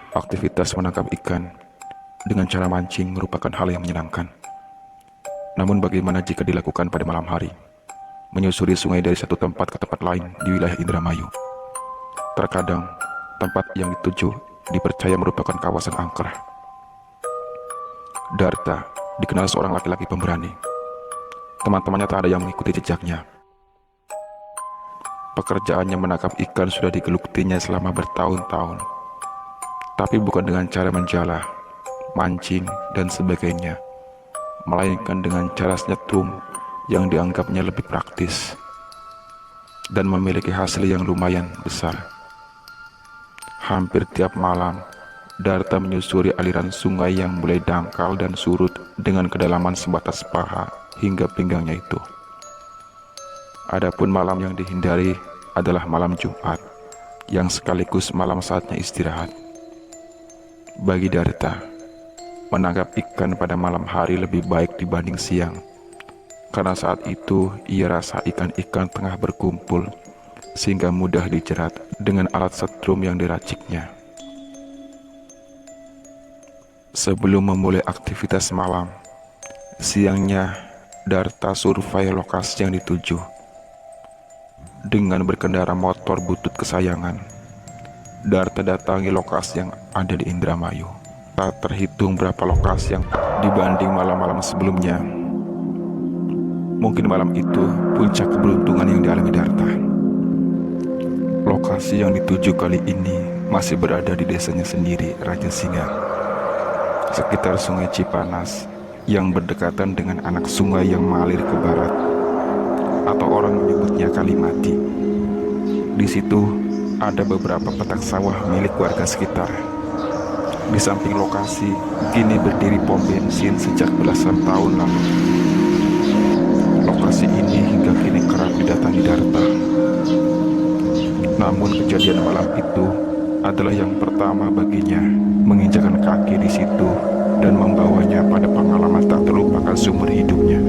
Aktivitas menangkap ikan dengan cara mancing merupakan hal yang menyenangkan. Namun bagaimana jika dilakukan pada malam hari? Menyusuri sungai dari satu tempat ke tempat lain di wilayah Indramayu. Terkadang, tempat yang dituju dipercaya merupakan kawasan angker. Darta dikenal seorang laki-laki pemberani. Teman-temannya tak ada yang mengikuti jejaknya. Pekerjaannya menangkap ikan sudah digelutinya selama bertahun-tahun. Tapi bukan dengan cara menjala, mancing, dan sebagainya, melainkan dengan cara nyetrum yang dianggapnya lebih praktis dan memiliki hasil yang lumayan besar. Hampir tiap malam, Darta menyusuri aliran sungai yang mulai dangkal dan surut dengan kedalaman sebatas paha hingga pinggangnya itu. Adapun malam yang dihindari adalah malam Jumat, yang sekaligus malam saatnya istirahat. Bagi Darta, menangkap ikan pada malam hari lebih baik dibanding siang, karena saat itu ia rasa ikan-ikan tengah berkumpul, sehingga mudah dijerat dengan alat setrum yang diraciknya. Sebelum memulai aktivitas malam, siangnya Darta survei lokasi yang dituju. Dengan berkendara motor butut kesayangan, Darta datangi lokasi yang ada di Indramayu. Tak terhitung berapa lokasi yang dibanding malam-malam sebelumnya. Mungkin malam itu puncak keberuntungan yang dialami Darta. Lokasi yang dituju kali ini masih berada di desanya sendiri, Raja Singa, sekitar Sungai Cipanas yang berdekatan dengan anak sungai yang mengalir ke barat, atau orang menyebutnya Kalimati. Di situ ada beberapa petak sawah milik warga sekitar. Di samping lokasi, kini berdiri pom bensin sejak belasan tahun lalu. Lokasi ini hingga kini kerap didatangi Darta. Namun kejadian malam itu adalah yang pertama baginya menginjakan kaki di situ dan membawanya pada pengalaman tak terlupakan seumur hidupnya.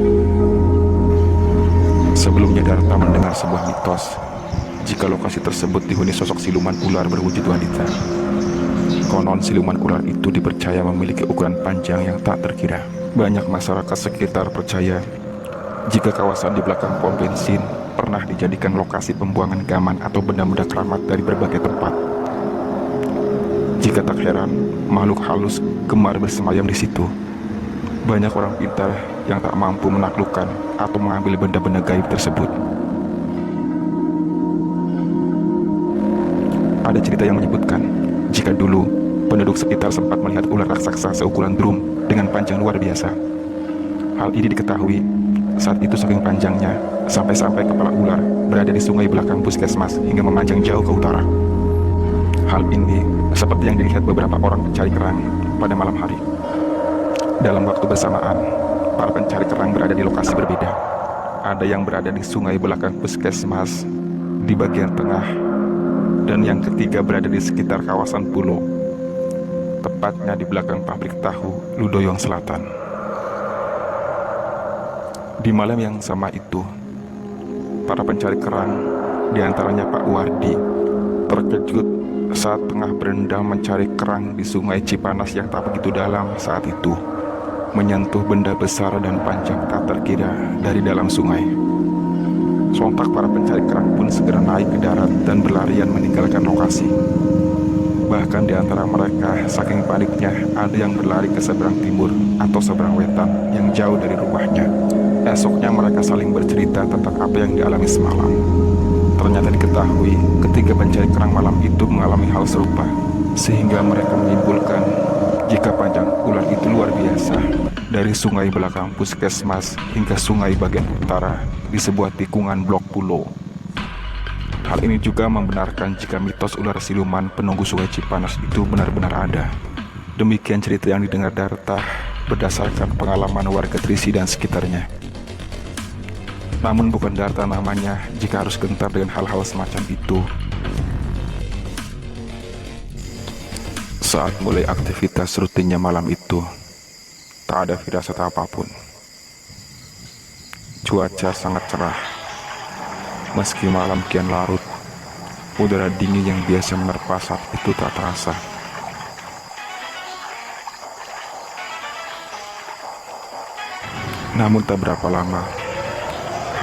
Sebelumnya Darta mendengar sebuah mitos jika lokasi tersebut dihuni sosok siluman ular berwujud wanita. Konon siluman ular itu dipercaya memiliki ukuran panjang yang tak terkira. Banyak masyarakat sekitar percaya jika kawasan di belakang pom bensin pernah dijadikan lokasi pembuangan gaman atau benda-benda keramat dari berbagai tempat. Jika tak heran, makhluk halus gemar bersemayam di situ. Banyak orang pintar yang tak mampu menaklukkan atau mengambil benda-benda gaib tersebut. Ada cerita yang menyebutkan jika dulu penduduk sekitar sempat melihat ular raksasa seukuran drum dengan panjang luar biasa. Hal ini diketahui saat itu saking panjangnya sampai-sampai kepala ular berada di sungai belakang puskesmas hingga memanjang jauh ke utara. Hal ini seperti yang dilihat beberapa orang pencari kerang pada malam hari. Dalam waktu bersamaan, para pencari kerang berada di lokasi berbeda. Ada yang berada di sungai belakang puskesmas di bagian tengah, dan yang ketiga berada di sekitar kawasan pulau, tepatnya di belakang pabrik tahu Ludoyong Selatan. Di malam yang sama itu, para pencari kerang, diantaranya Pak Wardi, terkejut saat tengah berendam mencari kerang di sungai Cipanas yang tak begitu dalam saat itu, menyentuh benda besar dan panjang tak terkira dari dalam sungai. Sontak para pencari kerang pun segera naik ke darat dan berlarian meninggalkan lokasi. Bahkan di antara mereka, saking paniknya, ada yang berlari ke seberang timur atau seberang wetan yang jauh dari rumahnya. Esoknya mereka saling bercerita tentang apa yang dialami semalam. Ternyata diketahui ketiga pencari kerang malam itu mengalami hal serupa, sehingga mereka menyimpulkan jika panjang ular itu luar biasa. Dari sungai belakang puskesmas hingga sungai bagian utara di sebuah tikungan blok pulau. Hal ini juga membenarkan jika mitos ular siluman penunggu sungai Cipanas itu benar-benar ada. Demikian cerita yang didengar Darta berdasarkan pengalaman warga Trisi dan sekitarnya. Namun bukan Darta namanya jika harus gentar dengan hal-hal semacam itu. Saat mulai aktivitas rutinnya malam itu, tak ada firasat apapun. Cuaca sangat cerah. Meski malam kian larut, udara dingin yang biasa menerpa saat itu tak terasa. Namun tak berapa lama,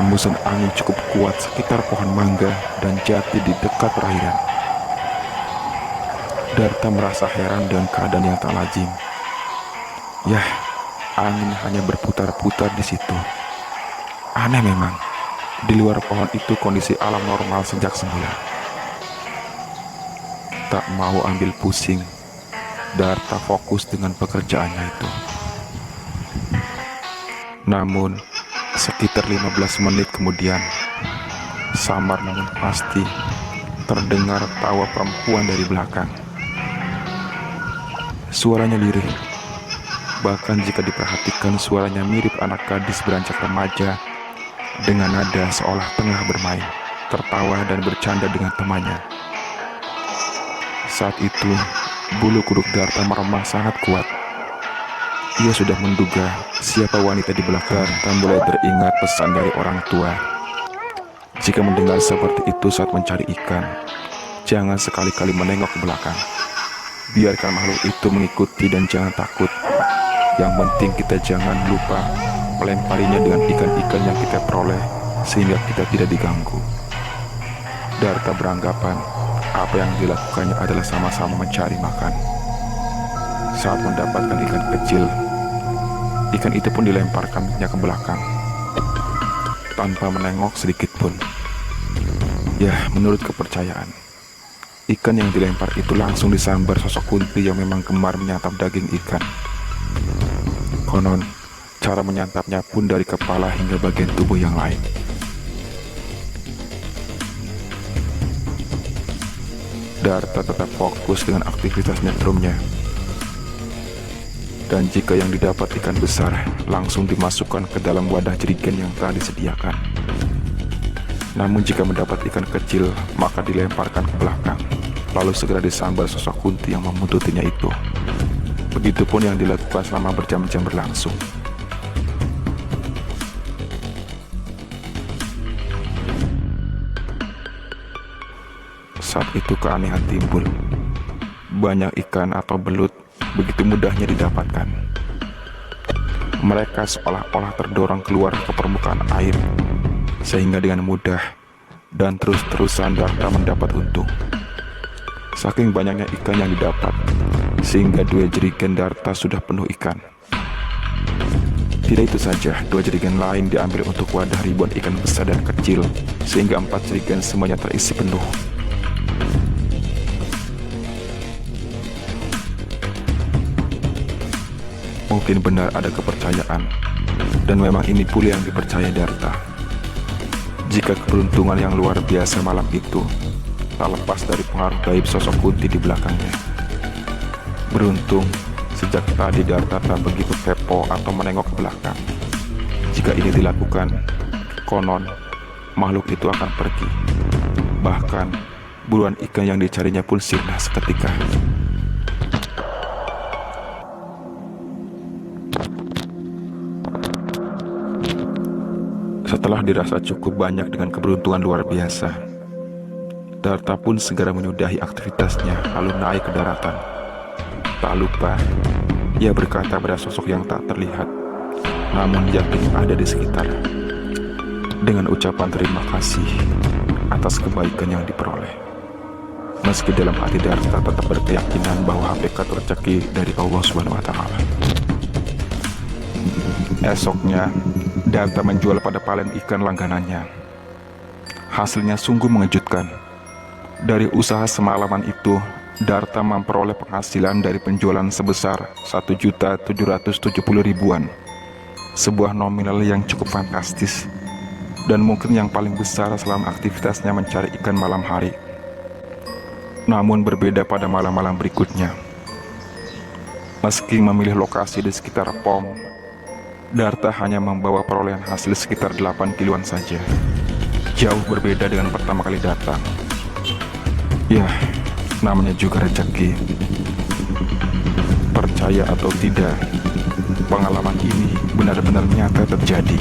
hembusan angin cukup kuat sekitar pohon mangga dan jati di dekat perairan. Darta merasa heran dengan keadaan yang tak lazim. Yah, angin hanya berputar-putar di situ. Aneh memang, di luar pohon itu kondisi alam normal sejak semula. Tak mau ambil pusing, Darta fokus dengan pekerjaannya itu. Namun, sekitar 15 menit kemudian, samar namun pasti, terdengar tawa perempuan dari belakang. Suaranya lirih. Bahkan jika diperhatikan, suaranya mirip anak gadis beranjak remaja dengan nada seolah tengah bermain, tertawa dan bercanda dengan temannya. Saat itu, bulu kuduk Darta meremah sangat kuat. Ia sudah menduga siapa wanita di belakang dan mulai teringat pesan dari orang tua. Jika mendengar seperti itu saat mencari ikan, jangan sekali-kali menengok ke belakang. Biarkan makhluk itu mengikuti dan jangan takut. Yang penting kita jangan lupa melemparinya dengan ikan-ikan yang kita peroleh sehingga kita tidak diganggu. Darta beranggapan apa yang dilakukannya adalah sama-sama mencari makan. Saat mendapatkan ikan kecil, ikan itu pun dilemparkannya ke belakang tanpa menengok sedikit pun. Ya, menurut kepercayaan, ikan yang dilempar itu langsung disambar sosok Kunti yang memang gemar menyantap daging ikan. Konon, cara menyantapnya pun dari kepala hingga bagian tubuh yang lain. Darta tetap fokus dengan aktivitas nyetrumnya. Dan jika yang didapat ikan besar, langsung dimasukkan ke dalam wadah jerigen yang telah disediakan. Namun jika mendapat ikan kecil, maka dilemparkan ke belakang, lalu segera disambar sosok Kunti yang membuntutinya itu. Begitupun yang dilakukan selama berjam-jam berlangsung. Saat itu keanehan timbul. Banyak ikan atau belut begitu mudahnya didapatkan. Mereka seolah-olah terdorong keluar ke permukaan air, sehingga dengan mudah dan terus-terusan Darta mendapat untung. Saking banyaknya ikan yang didapat, sehingga 2 jerigen Darta sudah penuh ikan. Tidak itu saja, 2 jerigen lain diambil untuk wadah ribuan ikan besar dan kecil, sehingga 4 jerigen semuanya terisi penuh. Mungkin benar ada kepercayaan, dan memang ini pula yang dipercaya Darta. Jika keberuntungan yang luar biasa malam itu tak lepas dari pengaruh gaib sosok Kunti di belakangnya. Beruntung, sejak tadi Darta tak begitu kepo atau menengok ke belakang. Jika ini dilakukan, konon makhluk itu akan pergi. Bahkan, buruan ikan yang dicarinya pun sirna seketika. Setelah dirasa cukup banyak dengan keberuntungan luar biasa, Darta pun segera menyudahi aktivitasnya lalu naik ke daratan. Tak lupa, ia berkata pada sosok yang tak terlihat, namun yakin ada di sekitar, dengan ucapan terima kasih atas kebaikan yang diperoleh. Meski dalam hati Darta tetap berkeyakinan bahwa hakikat rezeki dari Allah SWT. Esoknya, Darta menjual pada palen ikan langganannya. Hasilnya sungguh mengejutkan. Dari usaha semalaman itu, Darta memperoleh penghasilan dari penjualan sebesar 1.770.000-an. Sebuah nominal yang cukup fantastis, dan mungkin yang paling besar selama aktivitasnya mencari ikan malam hari. Namun berbeda pada malam-malam berikutnya. Meski memilih lokasi di sekitar POM, Darta hanya membawa perolehan hasil sekitar 8 kiloan saja. Jauh berbeda dengan pertama kali datang. Ya, namanya juga rezeki. Percaya atau tidak, pengalaman ini benar-benar nyata terjadi.